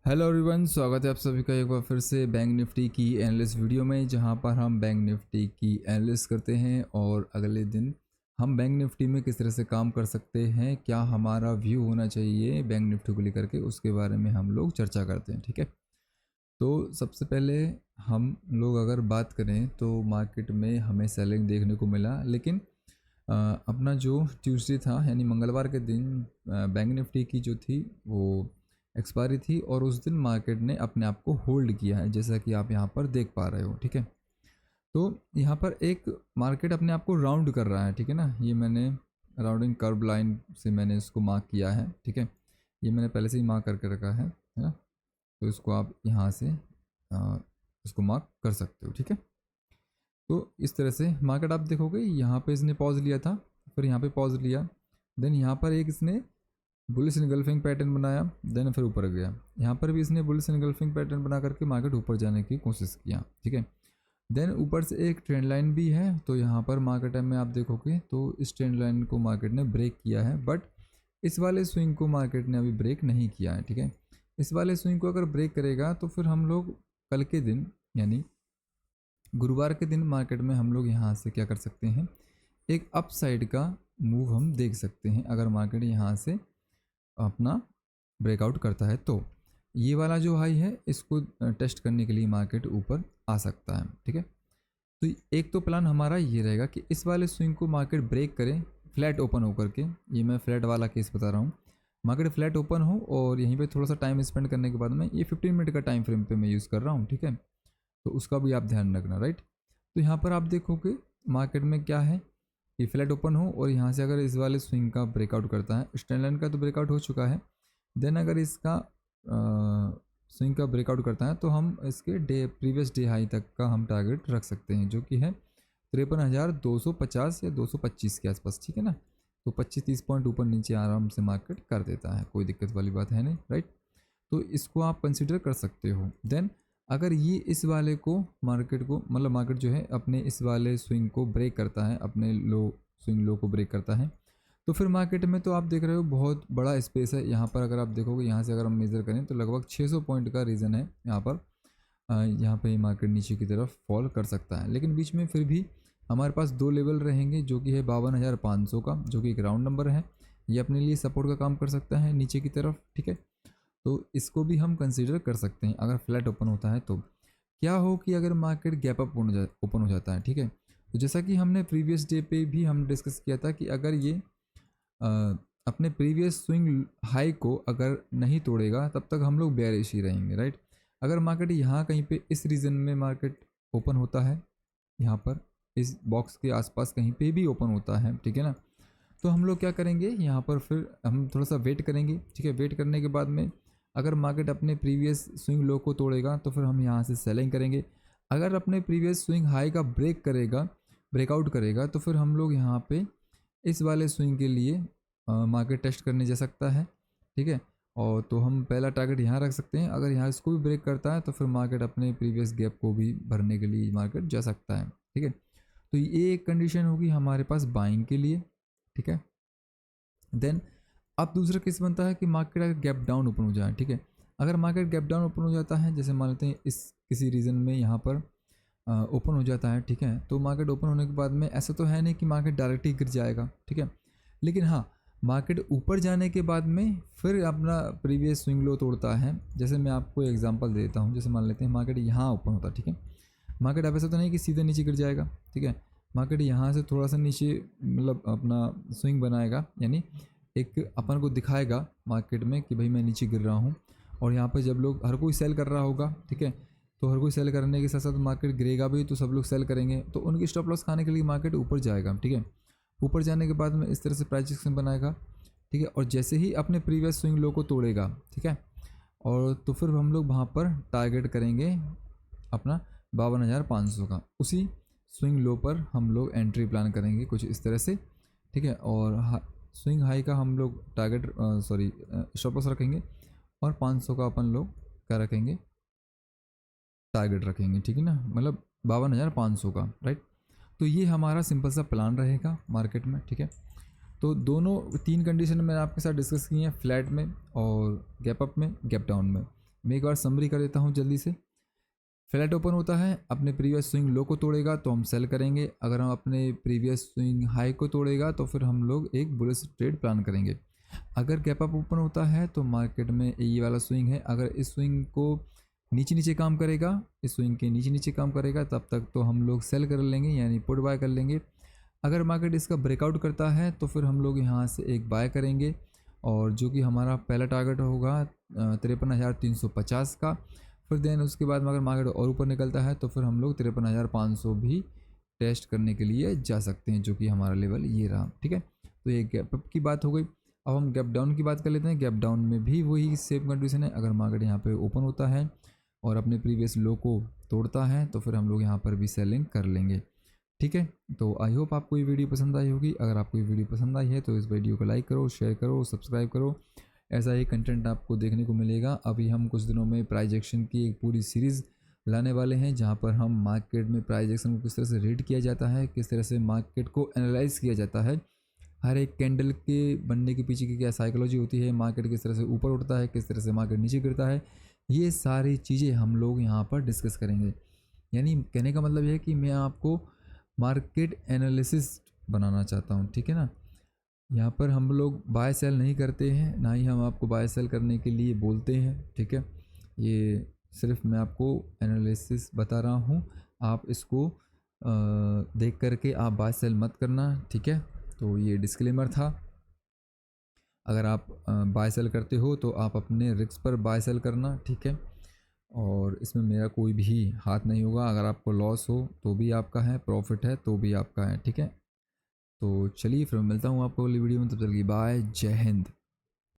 Hello everyone, स्वागत है आप सभी का एक बार फिर से बैंक निफ्टी की एनालिस्ट वीडियो में, जहां पर हम बैंक निफ्टी की एनालिस्ट करते हैं और अगले दिन हम बैंक निफ्टी में किस तरह से काम कर सकते हैं, क्या हमारा व्यू होना चाहिए बैंक निफ्टी को लेकर के, उसके बारे में हम लोग चर्चा करते हैं। ठीक है, तो सबसे पहले हम लोग अगर बात करें तो मार्केट में हमें सेलिंग देखने को मिला, लेकिन अपना जो ट्यूसडे था यानी मंगलवार के दिन बैंक निफ्टी की जो थी वो एक्सपायरी थी और उस दिन मार्केट ने अपने आप को होल्ड किया है, जैसा कि आप यहाँ पर देख पा रहे हो। ठीक है, तो यहाँ पर एक मार्केट अपने आप को राउंड कर रहा है। ठीक है ना, ये मैंने राउंडिंग कर्व लाइन से मैंने इसको मार्क किया है। ठीक है, ये मैंने पहले से ही मार्क करके रखा है ना, तो इसको आप यहाँ से इसको मार्क कर सकते हो। ठीक है, तो इस तरह से मार्केट आप देखोगे यहाँ पे इसने पॉज लिया था, फिर यहाँ पे पॉज लिया, देन यहाँ पर एक इसने बुलिश इनगल्फिंग पैटर्न बनाया, देन फिर ऊपर गया। यहाँ पर भी इसने बुलिश इनगल्फिंग पैटर्न बना करके मार्केट ऊपर जाने की कोशिश किया। ठीक है, देन ऊपर से एक ट्रेंड लाइन भी है, तो यहाँ पर मार्केट में आप देखोगे तो इस ट्रेंड लाइन को मार्केट ने ब्रेक किया है, बट इस वाले स्विंग को मार्केट ने अभी ब्रेक नहीं किया है। ठीक है, इस वाले स्विंग को अगर ब्रेक करेगा तो फिर हम लोग कल के दिन यानी गुरुवार के दिन मार्केट में हम लोग यहाँ से क्या कर सकते हैं, एक अप साइड का मूव हम देख सकते हैं। अगर मार्केट यहाँ से अपना ब्रेकआउट करता है तो ये वाला जो हाई है इसको टेस्ट करने के लिए मार्केट ऊपर आ सकता है। ठीक है, तो एक तो प्लान हमारा ये रहेगा कि इस वाले स्विंग को मार्केट ब्रेक करे फ्लैट ओपन होकर के। ये मैं फ्लैट वाला केस बता रहा हूँ, मार्केट फ्लैट ओपन हो और यहीं पे थोड़ा सा टाइम स्पेंड करने के बाद में, ये 15 मिनट का टाइम फ्रेम पे मैं यूज़ कर रहा हूँ। ठीक है, तो उसका भी आप ध्यान रखना, राइट। तो यहाँ पर आप देखोगे मार्केट में क्या है, ये फ्लैट ओपन हो और यहाँ से अगर इस वाले स्विंग का ब्रेकआउट करता है, स्टैंड लाइन का तो ब्रेकआउट हो चुका है, देन अगर इसका स्विंग का ब्रेकआउट करता है तो हम इसके प्रीवियस डे हाई तक का हम टारगेट रख सकते हैं, जो कि है 53,250 या 225 के आसपास। ठीक है ना, तो 25-30 पॉइंट ऊपर नीचे आराम से मार्केट कर देता है, कोई दिक्कत वाली बात है नहीं, राइट। तो इसको आप कंसिडर कर सकते हो। देन अगर ये इस वाले को मार्केट को मतलब मार्केट जो है अपने इस वाले स्विंग को ब्रेक करता है, अपने स्विंग लो को ब्रेक करता है, तो फिर मार्केट में तो आप देख रहे हो बहुत बड़ा स्पेस है। यहाँ पर अगर आप देखोगे, यहाँ से अगर हम मेज़र करें तो लगभग 600 पॉइंट का रीज़न है यहाँ पर। यहाँ पे मार्केट नीचे की तरफ फॉल कर सकता है, लेकिन बीच में फिर भी हमारे पास दो लेवल रहेंगे, जो कि है 52,500 का, जो कि एक राउंड नंबर है, ये अपने लिए सपोर्ट का काम कर सकता है नीचे की तरफ। ठीक है, तो इसको भी हम कंसीडर कर सकते हैं अगर फ्लैट ओपन होता है तो। क्या हो कि अगर मार्केट गैप अप ओपन हो जाता है, ठीक है, तो जैसा कि हमने प्रीवियस डे पे भी हम डिस्कस किया था कि अगर ये अपने प्रीवियस स्विंग हाई को अगर नहीं तोड़ेगा तब तक हम लोग बेयरिश ही रहेंगे, राइट। अगर मार्केट यहाँ कहीं पे इस रीजन में मार्केट ओपन होता है, यहाँ पर इस बॉक्स के आसपास कहीं पे भी ओपन होता है, ठीक है ना, तो हम लोग क्या करेंगे, यहाँ पर फिर हम थोड़ा सा वेट करेंगे। ठीक है, वेट करने के बाद में अगर मार्केट अपने प्रीवियस स्विंग लो को तोड़ेगा तो फिर हम यहाँ से सेलिंग करेंगे। अगर अपने प्रीवियस स्विंग हाई का ब्रेकआउट करेगा तो फिर हम लोग यहाँ पे इस वाले स्विंग के लिए मार्केट टेस्ट करने जा सकता है। ठीक है, और तो हम पहला टारगेट यहाँ रख सकते हैं। अगर यहाँ इसको भी ब्रेक करता है तो फिर मार्केट अपने प्रीवियस गैप को भी भरने के लिए मार्केट जा सकता है। ठीक है, तो ये एक कंडीशन होगी हमारे पास बाइंग के लिए। ठीक है, देन अब दूसरा केस बनता है कि मार्केट अगर गैप डाउन ओपन हो जाए। ठीक है, अगर मार्केट गैप डाउन ओपन हो जाता है, जैसे मान लेते हैं इस किसी रीज़न में यहाँ पर ओपन हो जाता है, ठीक है, तो मार्केट ओपन होने के बाद में ऐसा तो है नहीं कि मार्केट डायरेक्ट ही गिर जाएगा। ठीक है, लेकिन हाँ, मार्केट ऊपर जाने के बाद में फिर अपना प्रीवियस स्विंग लो तोड़ता है। जैसे मैं आपको एग्जांपल देता हूँ, जैसे मान लेते हैं मार्केट यहाँ ओपन होता है, ठीक है, मार्केट अब ऐसा तो नहीं कि सीधे नीचे गिर जाएगा। ठीक है, मार्केट यहाँ से थोड़ा सा नीचे मतलब अपना स्विंग बनाएगा, यानी एक अपन को दिखाएगा मार्केट में कि भाई मैं नीचे गिर रहा हूँ, और यहाँ पर जब लोग हर कोई सेल कर रहा होगा, ठीक है, तो हर कोई सेल करने के साथ साथ मार्केट गिरेगा भी, तो सब लोग सेल करेंगे, तो उनकी स्टॉप लॉस खाने के लिए मार्केट ऊपर जाएगा। ठीक है, ऊपर जाने के बाद में इस तरह से प्राइस एक्शन बनाएगा। ठीक है, और जैसे ही अपने प्रीवियस स्विंग लो को तोड़ेगा, ठीक है, और तो फिर हम लोग वहाँ पर टारगेट करेंगे अपना 52,500 का, उसी स्विंग लो पर हम लोग एंट्री प्लान करेंगे कुछ इस तरह से। ठीक है, और स्विंग हाई का हम लोग टारगेट स्टॉप लॉस रखेंगे, और 500 का अपन लोग क्या रखेंगे, टारगेट रखेंगे। ठीक है ना, मतलब 52,500 का, राइट। तो ये हमारा सिंपल सा प्लान रहेगा मार्केट में। ठीक है, तो दोनों तीन कंडीशन मैंने आपके साथ डिस्कस की हैं, फ्लैट में और गैप अप में, गैप डाउन में। मैं एक बार समरी कर देता हूँ जल्दी से। फ्लैट ओपन होता है, अपने प्रीवियस स्विंग लो को तोड़ेगा तो हम सेल करेंगे, अगर हम अपने प्रीवियस स्विंग हाई को तोड़ेगा तो फिर हम लोग एक बुलिश ट्रेड प्लान करेंगे। अगर गैप अप ओपन होता है तो मार्केट में ये वाला स्विंग है, अगर इस स्विंग को नीचे नीचे काम करेगा, इस स्विंग के नीचे नीचे काम करेगा, तब तक तो हम लोग सेल कर लेंगे यानी पुट बाय कर लेंगे। अगर मार्केट इसका ब्रेकआउट करता है तो फिर हम लोग यहाँ से एक बाय करेंगे, और जो कि हमारा पहला टारगेट होगा 53,350 का। फिर देन उसके बाद अगर मार्केट और ऊपर निकलता है तो फिर हम लोग 53,500 भी टेस्ट करने के लिए जा सकते हैं, जो कि हमारा लेवल ये रहा। ठीक है, तो ये गैप अप की बात हो गई। अब हम गैप डाउन की बात कर लेते हैं। गैप डाउन में भी वही सेम कंडीशन है, अगर मार्केट यहाँ पे ओपन होता है और अपने प्रीवियस लो को तोड़ता है तो फिर हम लोग यहाँ पर भी सेलिंग कर लेंगे। ठीक है, तो आई होप आपको ये वीडियो पसंद आई होगी। अगर आपको ये वीडियो पसंद आई है तो इस वीडियो को लाइक करो, शेयर करो, सब्सक्राइब करो। ऐसा ही कंटेंट आपको देखने को मिलेगा। अभी हम कुछ दिनों में प्राइस एक्शन की एक पूरी सीरीज़ लाने वाले हैं, जहाँ पर हम मार्केट में प्राइस एक्शन को किस तरह से रीड किया जाता है, किस तरह से मार्केट को एनालाइज किया जाता है, हर एक कैंडल के बनने के पीछे की क्या साइकोलॉजी होती है, मार्केट किस तरह से ऊपर उठता है, किस तरह से मार्केट नीचे गिरता है, ये सारी चीज़ें हम लोग यहाँ पर डिस्कस करेंगे। यानी कहने का मतलब ये है कि मैं आपको मार्केट एनालिसिस बनाना चाहता हूँ। ठीक है ना, यहाँ पर हम लोग बाय सेल नहीं करते हैं, ना ही हम आपको बाय सेल करने के लिए बोलते हैं। ठीक है, ये सिर्फ मैं आपको एनालिसिस बता रहा हूँ, आप इसको देख करके आप बाय सेल मत करना। ठीक है, तो ये डिस्क्लेमर था। अगर आप बाय सेल करते हो तो आप अपने रिस्क पर बाय सेल करना। ठीक है, और इसमें मेरा कोई भी हाथ नहीं होगा। अगर आपको लॉस हो तो भी आपका है, प्रॉफिट है तो भी आपका है। ठीक है, तो चलिए फिर मिलता हूँ आपको अगली वीडियो में, तब तक की बाय, जय हिंद।